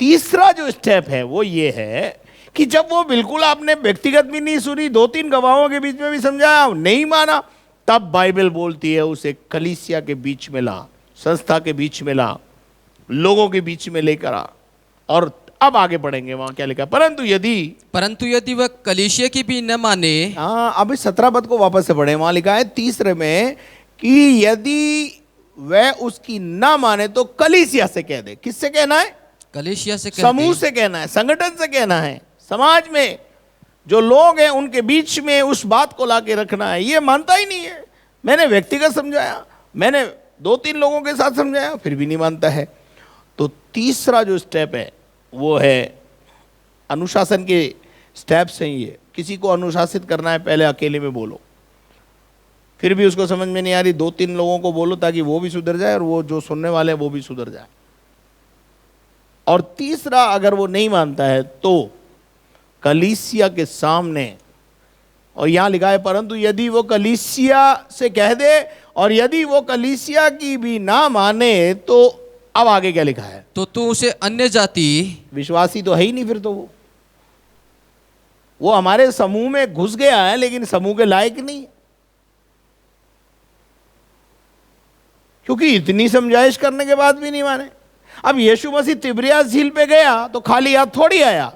तीसरा जो स्टेप है वो ये है कि जब वो बिल्कुल आपने व्यक्तिगत भी नहीं सुनी, 2-3 गवाहों के बीच में भी समझाया, नहीं माना, तब बाइबल बोलती है उसे कलीसिया के बीच में ला, संस्था के बीच में ला, लोगों के बीच में लेकर आ। और अब आगे बढ़ेंगे, वहां क्या लिखा, परंतु यदि वह कलीसिया की भी न माने। हाँ, अभी 17 पद को वापस से पढ़े, वहां लिखा है तीसरे में कि यदि वह उसकी ना माने तो कलीसिया से कह दे। किससे कहना है? कलीसिया से, समूह से कहना है, संगठन से कहना है, समाज में जो लोग हैं उनके बीच में उस बात को लाके रखना है। ये मानता ही नहीं है। मैंने व्यक्तिगत समझाया, मैंने 2-3 लोगों के साथ समझाया, फिर भी नहीं मानता है। तो तीसरा जो स्टेप है वो है अनुशासन के स्टेप्स हैं ये। किसी को अनुशासित करना है, पहले अकेले में बोलो, फिर भी उसको समझ में नहीं आ रही, 2-3 लोगों को बोलो ताकि वो भी सुधर जाए और वो जो सुनने वाले हैं वो भी सुधर जाए। और तीसरा, अगर वो नहीं मानता है तो कलीसिया के सामने, और यहां लिखा है परंतु यदि वो कलीसिया से कह दे, और यदि वो कलीसिया की भी ना माने तो अब आगे क्या लिखा है, तो तू उसे अन्य जाति, विश्वासी तो है ही नहीं फिर तो वो हमारे समूह में घुस गया है लेकिन समूह के लायक नहीं, क्योंकि इतनी समझाइश करने के बाद भी नहीं माने। अब यीशु मसीह तिब्रियास झील पे गया तो खाली हाथ थोड़ी आया,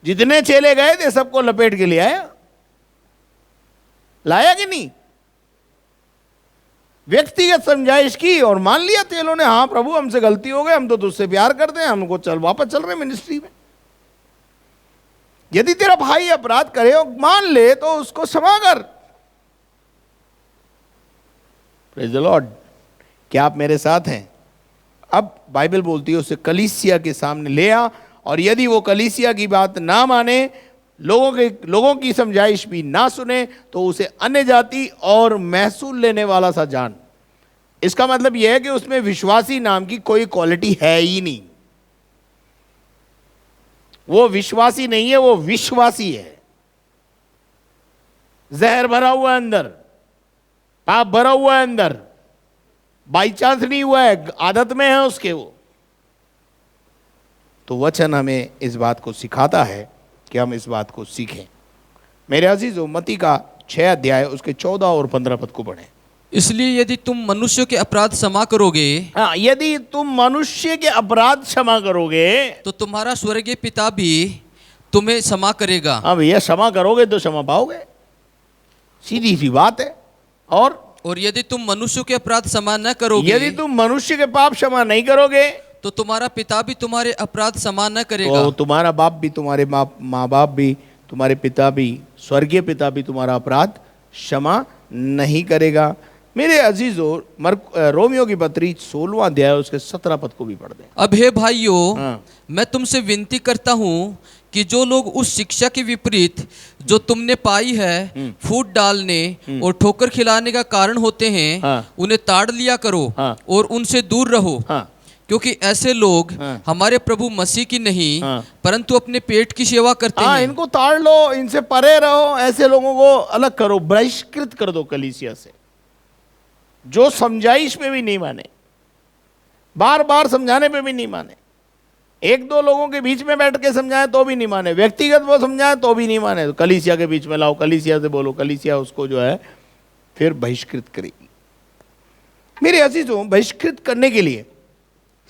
जितने चेले गए थे सबको लपेट के ले आया, लाया कि नहीं? व्यक्तिगत समझाइश की और मान लिया चेलों ने, हाँ प्रभु हमसे गलती हो गई, हम तो तुझसे प्यार करते हैं, हमको वापस चल रहे मिनिस्ट्री में। यदि तेरा भाई अपराध करे और मान ले तो उसको क्षमा कर। Praise the Lord. क्या आप मेरे साथ हैं? अब बाइबल बोलती है उसे कलीसिया के सामने ले आ, और यदि वो कलीसिया की बात ना माने, लोगों की समझाइश भी ना सुने, तो उसे अन्य जाति और महसूल लेने वाला सा जान। इसका मतलब यह है कि उसमें विश्वासी नाम की कोई क्वालिटी है ही नहीं। वो विश्वासी नहीं है, वो विश्वासी है। जहर भरा हुआ है अंदर, पाप भरा हुआ है अंदर, बाई चांस नहीं हुआ है, आदत में है उसके वो। तो वचन हमें इस बात को सिखाता है कि हम इस बात को सीखें। मेरे अजीजों, मत्ती का 6 अध्याय उसके 14 और 15 पद को पढ़ें। इसलिए यदि तुम मनुष्यों के अपराध क्षमा करोगे, हाँ, यदि तुम मनुष्य के अपराध क्षमा करोगे तो तुम्हारा स्वर्गीय पिता भी तुम्हें क्षमा करेगा। हाँ भैया, क्षमा करोगे तो क्षमा पाओगे, सीधी सी बात है। और यदि तुम मनुष्यों के अपराध क्षमा न करोगे, यदि तुम मनुष्य के पाप क्षमा नहीं करोगे तो तुम्हारा पिता भी तुम्हारे अपराध क्षमा न तो करेगा। तुम्हारा बाप भी, तुम्हारे माँ बाप भी, तुम्हारे पिता भी, स्वर्गीय पिता भी तुम्हारा अपराध क्षमा नहीं करेगा। मेरे अजीजों, रोमियो की पत्री 16वां अध्याय उसके 17 पद को भी पढ़ दें। अब हे भाइयों, हाँ। मैं तुमसे विनती करता हूँ कि जो लोग उस शिक्षा के विपरीत जो तुमने पाई है फूट डालने और ठोकर खिलाने का कारण होते हैं, हाँ। उन्हें ताड़ लिया करो हाँ। और उनसे दूर रहो। हाँ। क्योंकि ऐसे लोग हाँ। हमारे प्रभु मसीह की नहीं हाँ। परंतु अपने पेट की सेवा करते हाँ, हैं। इनको ताड़ लो, इनसे परे रहो, ऐसे लोगों को अलग करो, बहिष्कृत कर दो कलीसिया से। जो समझाइश पे भी नहीं माने, बार बार समझाने पे भी नहीं माने, एक दो लोगों के बीच में बैठ के समझाए तो भी नहीं माने, व्यक्तिगत वो समझाए तो भी नहीं माने, तो कलीसिया के बीच में लाओ, कलीसिया से बोलो, कलीसिया उसको जो है फिर बहिष्कृत करेगी। मेरे अजीजों, बहिष्कृत करने के लिए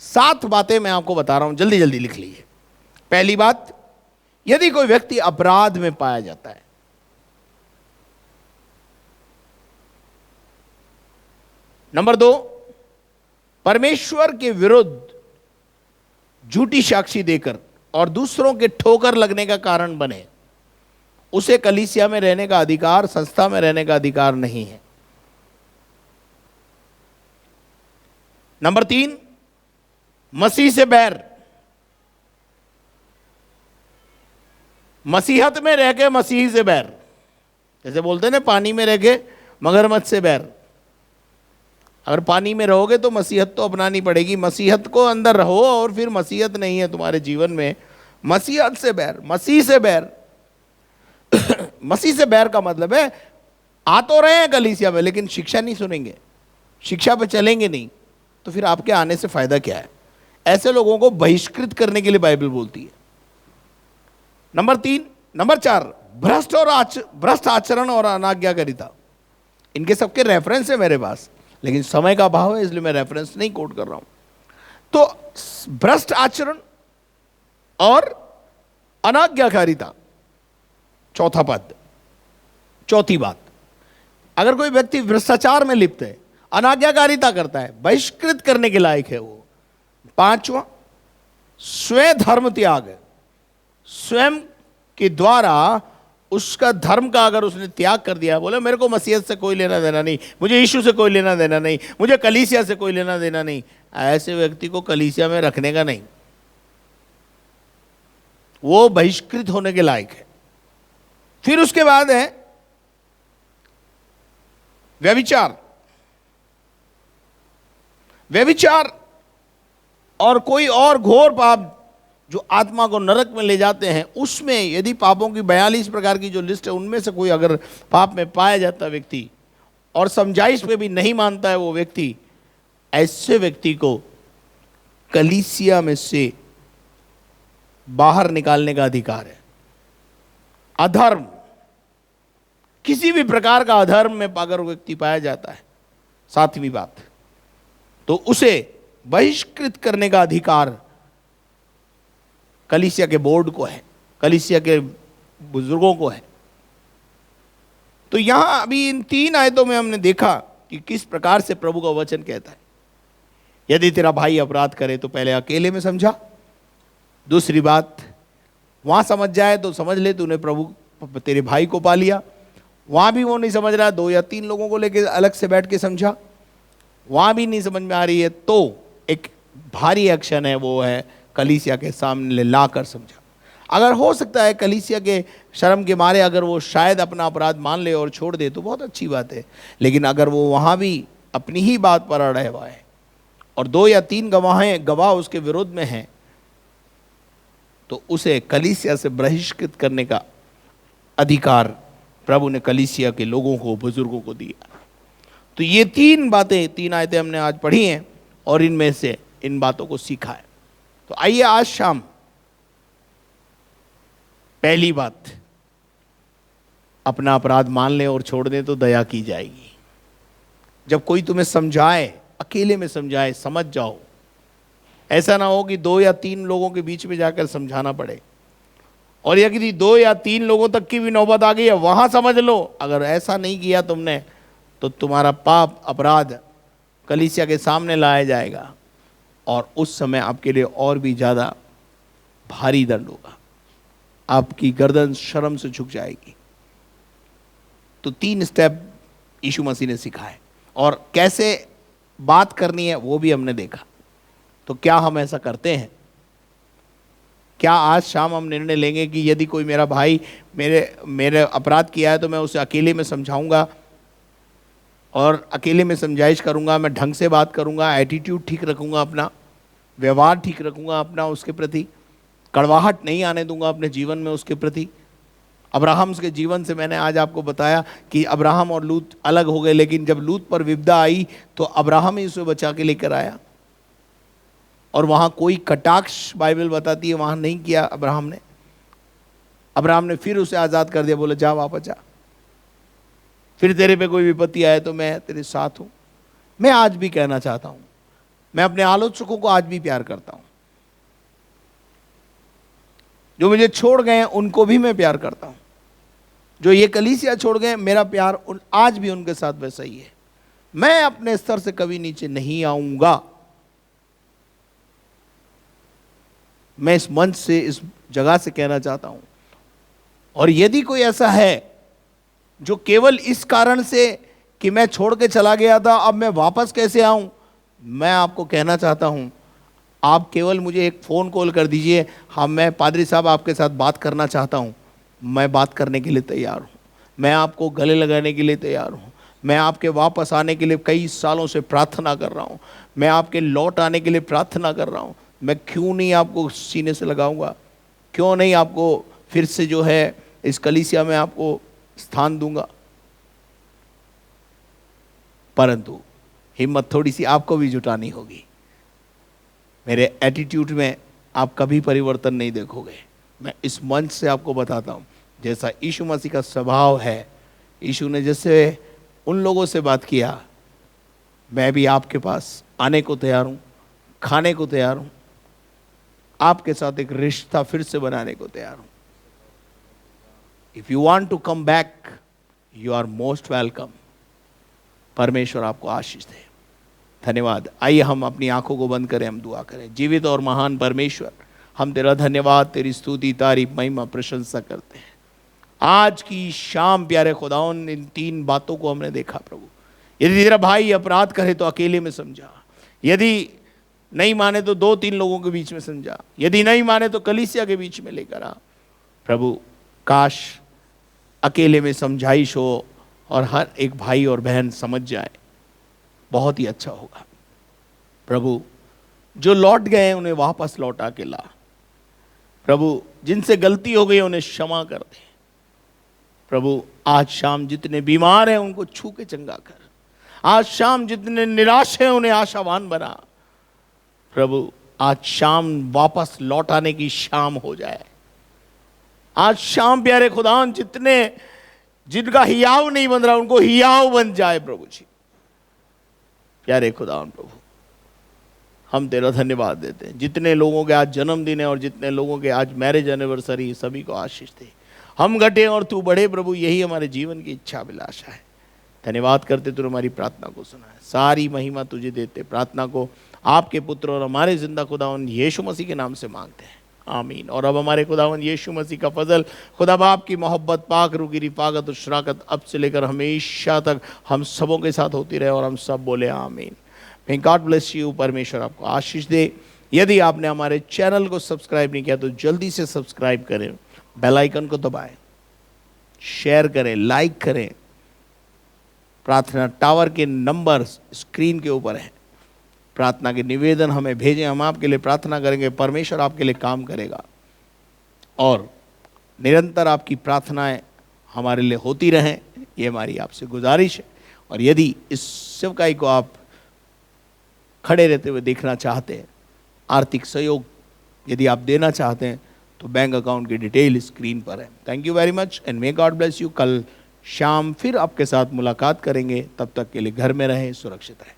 7 बातें मैं आपको बता रहा हूं, जल्दी जल्दी लिख लीजिए। पहली बात, यदि कोई व्यक्ति अपराध में पाया जाता है, नंबर 2, परमेश्वर के विरुद्ध झूठी साक्षी देकर और दूसरों के ठोकर लगने का कारण बने, उसे कलीसिया में रहने का अधिकार, संस्था में रहने का अधिकार नहीं है। नंबर 3, मसीह से बैर, मसीहत में रह के मसीह से बैर, जैसे बोलते हैं ना, पानी में रह के मगरमच्छ से बैर। अगर पानी में रहोगे तो मसीहत तो अपनानी पड़ेगी, मसीहत को अंदर रहो, और फिर मसीहत नहीं है तुम्हारे जीवन में, मसीहत से बैर, मसीह से बैर। मसीह से बैर का मतलब है आ तो रहे हैं कलीसिया में लेकिन शिक्षा नहीं सुनेंगे, शिक्षा पे चलेंगे नहीं, तो फिर आपके आने से फायदा क्या है? ऐसे लोगों को बहिष्कृत करने के लिए बाइबल बोलती है। नंबर 4, भ्रष्ट आचरण और अनाज्ञाकारिता। इनके सबके रेफरेंस है मेरे पास, लेकिन समय का अभाव है इसलिए मैं रेफरेंस नहीं कोट कर रहा हूं। तो भ्रष्ट आचरण और अनाज्ञाकारिता, चौथा पद, चौथी बात, अगर कोई व्यक्ति भ्रष्टाचार में लिप्त है, अनाज्ञाकारिता करता है, बहिष्कृत करने के लायक है वो। 5वां, स्वयं धर्म त्याग, स्वयं के द्वारा उसका धर्म का अगर उसने त्याग कर दिया, बोले मेरे को मसीहत से कोई लेना देना नहीं, मुझे यीशु से कोई लेना देना नहीं, मुझे कलीसिया से कोई लेना देना नहीं, ऐसे व्यक्ति को कलीसिया में रखने का नहीं, वो बहिष्कृत होने के लायक है। फिर उसके बाद है व्यभिचार। व्यभिचार और कोई और घोर पाप जो आत्मा को नरक में ले जाते हैं, उसमें यदि पापों की 42 प्रकार की जो लिस्ट है उनमें से कोई अगर पाप में पाया जाता व्यक्ति और समझाइश पे भी नहीं मानता है वो व्यक्ति, ऐसे व्यक्ति को कलीसिया में से बाहर निकालने का अधिकार है। अधर्म, किसी भी प्रकार का अधर्म में अगर व्यक्ति पाया जाता है, 7वीं बात, तो उसे बहिष्कृत करने का अधिकार कलीसिया के बोर्ड को है, कलीसिया के बुजुर्गों को है। तो यहां अभी इन 3 आयतों में हमने देखा कि किस प्रकार से प्रभु का वचन कहता है, यदि तेरा भाई अपराध करे तो पहले अकेले में समझा, दूसरी बात वहां समझ जाए तो समझ ले तूने प्रभु तेरे भाई को पा लिया, वहां भी वो नहीं समझ रहा, 2 या 3 लोगों को लेकर अलग से बैठ के समझा, वहां भी नहीं समझ में आ रही है, तो एक भारी एक्शन है, वो है कलीसिया के सामने लाकर समझा। अगर हो सकता है कलीसिया के शर्म के मारे अगर वो शायद अपना अपराध मान ले और छोड़ दे तो बहुत अच्छी बात है, लेकिन अगर वो वहां भी अपनी ही बात पर अड़ा हुआ है और 2 या 3 गवाह उसके विरोध में हैं, तो उसे कलीसिया से बहिष्कृत करने का अधिकार प्रभु ने कलीसिया के लोगों को, बुजुर्गों को दिया। तो ये 3 बातें, 3 आयतें हमने आज पढ़ी हैं और इनमें से इन बातों को सीखा है। तो आइए आज शाम पहली बात, अपना अपराध मान लें और छोड़ दें तो दया की जाएगी। जब कोई तुम्हें समझाए, अकेले में समझाए, समझ जाओ। ऐसा ना हो कि 2 या 3 लोगों के बीच में जाकर समझाना पड़े, और यदि 2 या 3 लोगों तक की भी नौबत आ गई है वहां समझ लो। अगर ऐसा नहीं किया तुमने तो तुम्हारा पाप, अपराध कलीसिया के सामने लाया जाएगा और उस समय आपके लिए और भी ज़्यादा भारी दंड होगा, आपकी गर्दन शर्म से झुक जाएगी। तो 3 स्टेप यीशु मसीह ने सिखाए और कैसे बात करनी है वो भी हमने देखा। तो क्या हम ऐसा करते हैं? क्या आज शाम हम निर्णय लेंगे कि यदि कोई मेरा भाई मेरे अपराध किया है तो मैं उसे अकेले में समझाऊंगा और अकेले में समझाइश करूंगा, मैं ढंग से बात करूंगा, एटीट्यूड ठीक रखूंगा, अपना व्यवहार ठीक रखूंगा, अपना उसके प्रति कड़वाहट नहीं आने दूंगा अपने जीवन में उसके प्रति। अब्राहम के जीवन से मैंने आज आपको बताया कि अब्राहम और लूत अलग हो गए, लेकिन जब लूत पर विपदा आई तो अब्राहम ही उसे बचा के लेकर आया और वहाँ कोई कटाक्ष बाइबल बताती है वहाँ नहीं किया अब्राहम ने। अब्राहम ने फिर उसे आज़ाद कर दिया, बोला जा वापस जा, फिर तेरे पे कोई विपत्ति आए तो मैं तेरे साथ हूँ। मैं आज भी कहना चाहता हूँ, मैं अपने आलोचकों को आज भी प्यार करता हूँ, जो मुझे छोड़ गए हैं उनको भी मैं प्यार करता हूँ, जो ये कलीसिया छोड़ गए मेरा प्यार आज भी उनके साथ वैसा ही है। मैं अपने स्तर से कभी नीचे नहीं आऊंगा। मैं इस मंच से, इस जगह से कहना चाहता हूं, और यदि कोई ऐसा है जो केवल इस कारण से कि मैं छोड़ के चला गया था अब मैं वापस कैसे आऊं, मैं आपको कहना चाहता हूं, आप केवल मुझे एक फ़ोन कॉल कर दीजिए, हाँ मैं पादरी साहब आपके साथ बात करना चाहता हूं, मैं बात करने के लिए तैयार हूं, मैं आपको गले लगाने के लिए तैयार हूं, मैं आपके वापस आने के लिए कई सालों से प्रार्थना कर रहा हूं, मैं आपके लौट आने के लिए प्रार्थना कर रहा हूं। मैं क्यों नहीं आपको सीने से लगाऊंगा, क्यों नहीं आपको फिर से जो है इस कलीसिया में आपको स्थान दूंगा। परंतु हिम्मत थोड़ी सी आपको भी जुटानी होगी। मेरे एटीट्यूड में आप कभी परिवर्तन नहीं देखोगे। मैं इस मंच से आपको बताता हूँ, जैसा यीशु मसीह का स्वभाव है, यीशु ने जैसे उन लोगों से बात किया, मैं भी आपके पास आने को तैयार हूँ, खाने को तैयार हूँ, आपके साथ एक रिश्ता फिर से बनाने को तैयार हूँ। If you want to come back, you are most welcome. परमेश्वर आपको आशीष दे। धन्यवाद। आइए हम अपनी आंखों को बंद करें, हम दुआ करें। जीवित और महान परमेश्वर, हम तेरा धन्यवाद, तेरी स्तुति, तारीफ, महिमा, प्रशंसा करते हैं। आज की शाम प्यारे खुदावन, इन 3 बातों को हमने देखा प्रभु। यदि तेरा भाई अपराध करे तो अकेले में समझा, यदि नहीं माने तो 2-3 लोगों के बीच में समझा, यदि नहीं माने तो कलीसिया के बीच में लेकर आ। प्रभु काश अकेले में समझाइश हो और हर एक भाई और बहन समझ जाए, बहुत ही अच्छा होगा। प्रभु जो लौट गए हैं उन्हें वापस लौटा के ला। प्रभु जिनसे गलती हो गई उन्हें क्षमा कर दे। प्रभु आज शाम जितने बीमार हैं उनको छू के चंगा कर। आज शाम जितने निराश हैं उन्हें आशावान बना। प्रभु आज शाम वापस लौट आने की शाम हो जाए। आज शाम प्यारे खुदावन जिनका हियाव नहीं बन रहा उनको हियाव बन जाए प्रभु जी। प्यारे खुदावन प्रभु, हम तेरा धन्यवाद देते हैं। जितने लोगों के आज जन्मदिन है और जितने लोगों के आज मैरिज एनिवर्सरी, सभी को आशीष दे। हम घटे और तू बढ़े प्रभु, यही हमारे जीवन की इच्छा अभिलाषा है। धन्यवाद करते तू हमारी प्रार्थना को सुना है। सारी महिमा तुझे देते। प्रार्थना को आपके पुत्र और हमारे जिंदा खुदावन यीशु मसीह के नाम से मांगते हैं, आमीन। और अब हमारे खुदावन यीशु मसीह का फजल, खुदा बाप की मोहब्बत, पाक रूह की रिफाकत और शराकत अब से लेकर हमेशा तक हम सबों के साथ होती रहे और हम सब बोले आमीन। May God bless you. परमेश्वर आपको आशीष दे। यदि आपने हमारे चैनल को सब्सक्राइब नहीं किया तो जल्दी से सब्सक्राइब करें, बेल आइकन को दबाएं, शेयर करें, लाइक करें। प्रार्थना टावर के नंबर स्क्रीन के ऊपर है। प्रार्थना के निवेदन हमें भेजें, हम आपके लिए प्रार्थना करेंगे। परमेश्वर आपके लिए काम करेगा और निरंतर आपकी प्रार्थनाएं हमारे लिए होती रहें, ये हमारी आपसे गुजारिश है। और यदि इस सेवकाई को आप खड़े रहते हुए देखना चाहते हैं, आर्थिक सहयोग यदि आप देना चाहते हैं तो बैंक अकाउंट की डिटेल स्क्रीन पर है। Thank you very much and may God bless you. कल शाम फिर आपके साथ मुलाकात करेंगे। तब तक के लिए घर में रहें, सुरक्षित रहें।